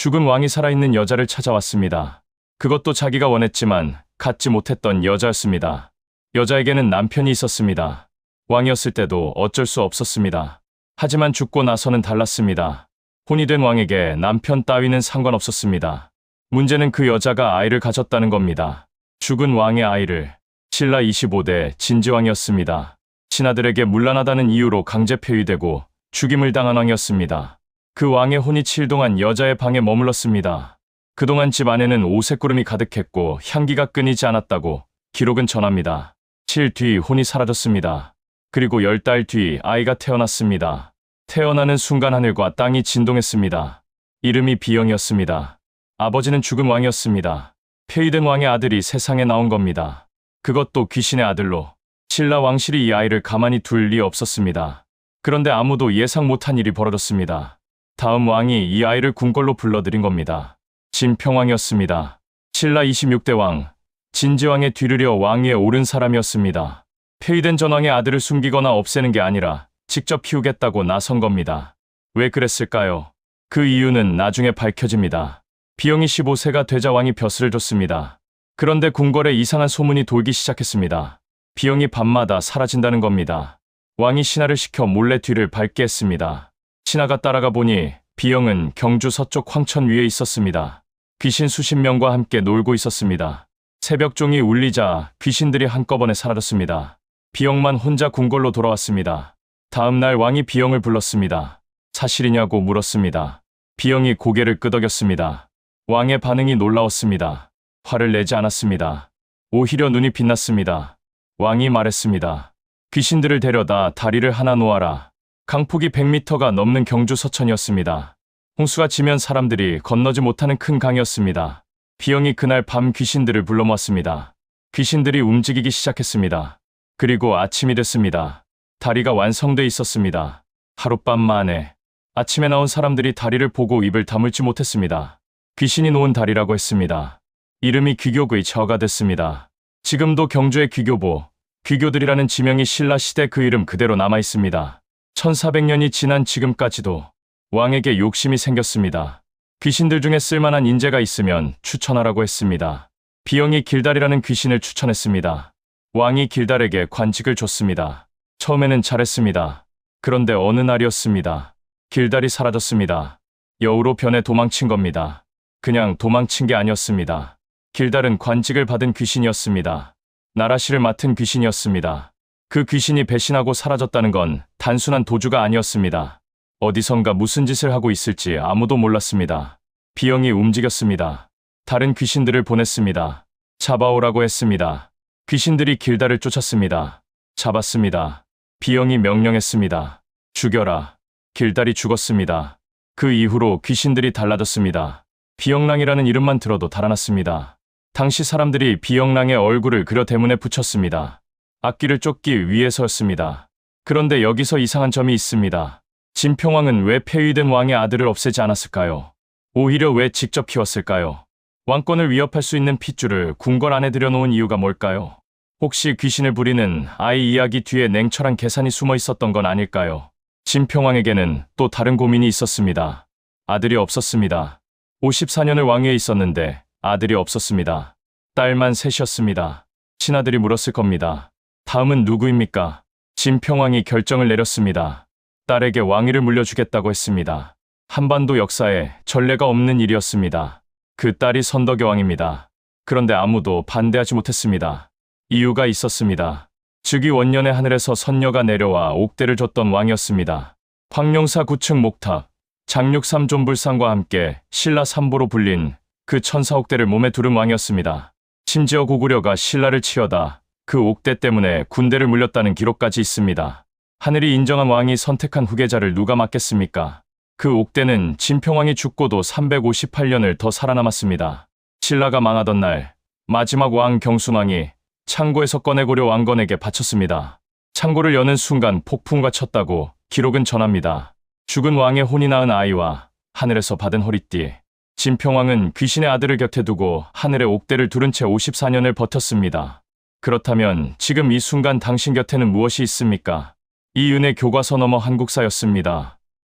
죽은 왕이 살아있는 여자를 찾아왔습니다. 그것도 자기가 원했지만 갖지 못했던 여자였습니다. 여자에게는 남편이 있었습니다. 왕이었을 때도 어쩔 수 없었습니다. 하지만 죽고 나서는 달랐습니다. 혼이 된 왕에게 남편 따위는 상관없었습니다. 문제는 그 여자가 아이를 가졌다는 겁니다. 죽은 왕의 아이를. 신라 25대 진지왕이었습니다. 신하들에게 문란하다는 이유로 강제 폐위되고 죽임을 당한 왕이었습니다. 그 왕의 혼이 7 동안 여자의 방에 머물렀습니다. 그동안 집 안에는 오색구름이 가득했고 향기가 끊이지 않았다고 기록은 전합니다. 7 뒤 혼이 사라졌습니다. 그리고 10달 뒤 아이가 태어났습니다. 태어나는 순간 하늘과 땅이 진동했습니다. 이름이 비영이었습니다. 아버지는 죽은 왕이었습니다. 폐위된 왕의 아들이 세상에 나온 겁니다. 그것도 귀신의 아들로. 신라 왕실이 이 아이를 가만히 둘 리 없었습니다. 그런데 아무도 예상 못한 일이 벌어졌습니다. 다음 왕이 이 아이를 궁궐로 불러들인 겁니다. 진평왕이었습니다. 신라 26대 왕, 진지왕의 뒤를 이어 왕위에 오른 사람이었습니다. 폐위된 전왕의 아들을 숨기거나 없애는 게 아니라 직접 키우겠다고 나선 겁니다. 왜 그랬을까요? 그 이유는 나중에 밝혀집니다. 비영이 15세가 되자 왕이 벼슬을 줬습니다. 그런데 궁궐에 이상한 소문이 돌기 시작했습니다. 비영이 밤마다 사라진다는 겁니다. 왕이 신하를 시켜 몰래 뒤를 밟게 했습니다. 신하가 따라가 보니 비영은 경주 서쪽 황천 위에 있었습니다. 귀신 수십 명과 함께 놀고 있었습니다. 새벽종이 울리자 귀신들이 한꺼번에 사라졌습니다. 비영만 혼자 궁궐로 돌아왔습니다. 다음 날 왕이 비영을 불렀습니다. 사실이냐고 물었습니다. 비영이 고개를 끄덕였습니다. 왕의 반응이 놀라웠습니다. 화를 내지 않았습니다. 오히려 눈이 빛났습니다. 왕이 말했습니다. 귀신들을 데려다 다리를 하나 놓아라. 강폭이 100m가 넘는 경주 서천이었습니다. 홍수가 지면 사람들이 건너지 못하는 큰 강이었습니다. 비영이 그날 밤 귀신들을 불러 모았습니다. 귀신들이 움직이기 시작했습니다. 그리고 아침이 됐습니다. 다리가 완성돼 있었습니다. 하룻밤 만에. 아침에 나온 사람들이 다리를 보고 입을 다물지 못했습니다. 귀신이 놓은 다리라고 했습니다. 이름이 귀교의 저가 됐습니다. 지금도 경주의 귀교보, 귀교들이라는 지명이 신라 시대 그 이름 그대로 남아 있습니다. 1400년이 지난 지금까지도 왕에게 욕심이 생겼습니다. 귀신들 중에 쓸만한 인재가 있으면 추천하라고 했습니다. 비영이 길달이라는 귀신을 추천했습니다. 왕이 길달에게 관직을 줬습니다. 처음에는 잘했습니다. 그런데 어느 날이었습니다. 길달이 사라졌습니다. 여우로 변해 도망친 겁니다. 그냥 도망친 게 아니었습니다. 길달은 관직을 받은 귀신이었습니다. 나라시를 맡은 귀신이었습니다. 그 귀신이 배신하고 사라졌다는 건 단순한 도주가 아니었습니다. 어디선가 무슨 짓을 하고 있을지 아무도 몰랐습니다. 비영이 움직였습니다. 다른 귀신들을 보냈습니다. 잡아오라고 했습니다. 귀신들이 길달을 쫓았습니다. 잡았습니다. 비영이 명령했습니다. 죽여라. 길달이 죽었습니다. 그 이후로 귀신들이 달라졌습니다. 비영랑이라는 이름만 들어도 달아났습니다. 당시 사람들이 비영랑의 얼굴을 그려 대문에 붙였습니다. 악귀를 쫓기 위해서였습니다. 그런데 여기서 이상한 점이 있습니다. 진평왕은 왜 폐위된 왕의 아들을 없애지 않았을까요? 오히려 왜 직접 키웠을까요? 왕권을 위협할 수 있는 핏줄을 궁궐 안에 들여놓은 이유가 뭘까요? 혹시 귀신을 부리는 아이 이야기 뒤에 냉철한 계산이 숨어 있었던 건 아닐까요? 진평왕에게는 또 다른 고민이 있었습니다. 아들이 없었습니다. 54년을 왕위에 있었는데 아들이 없었습니다. 딸만 셋이었습니다. 신하들이 물었을 겁니다. 다음은 누구입니까? 진평왕이 결정을 내렸습니다. 딸에게 왕위를 물려주겠다고 했습니다. 한반도 역사에 전례가 없는 일이었습니다. 그 딸이 선덕여 왕입니다. 그런데 아무도 반대하지 못했습니다. 이유가 있었습니다. 즉위 원년에 하늘에서 선녀가 내려와 옥대를 줬던 왕이었습니다. 황룡사 9층 목탑, 장육삼 존불상과 함께 신라 삼보로 불린 그 천사옥대를 몸에 두른 왕이었습니다. 심지어 고구려가 신라를 치려다 그 옥대 때문에 군대를 물렸다는 기록까지 있습니다. 하늘이 인정한 왕이 선택한 후계자를 누가 맡겠습니까? 그 옥대는 진평왕이 죽고도 358년을 더 살아남았습니다. 신라가 망하던 날 마지막 왕 경순왕이 창고에서 꺼내고려 왕건에게 바쳤습니다. 창고를 여는 순간 폭풍과 쳤다고 기록은 전합니다. 죽은 왕의 혼이 낳은 아이와 하늘에서 받은 허리띠. 진평왕은 귀신의 아들을 곁에 두고 하늘에 옥대를 두른 채 54년을 버텼습니다. 그렇다면 지금 이 순간 당신 곁에는 무엇이 있습니까? 이 은혜 교과서 넘어 한국사였습니다.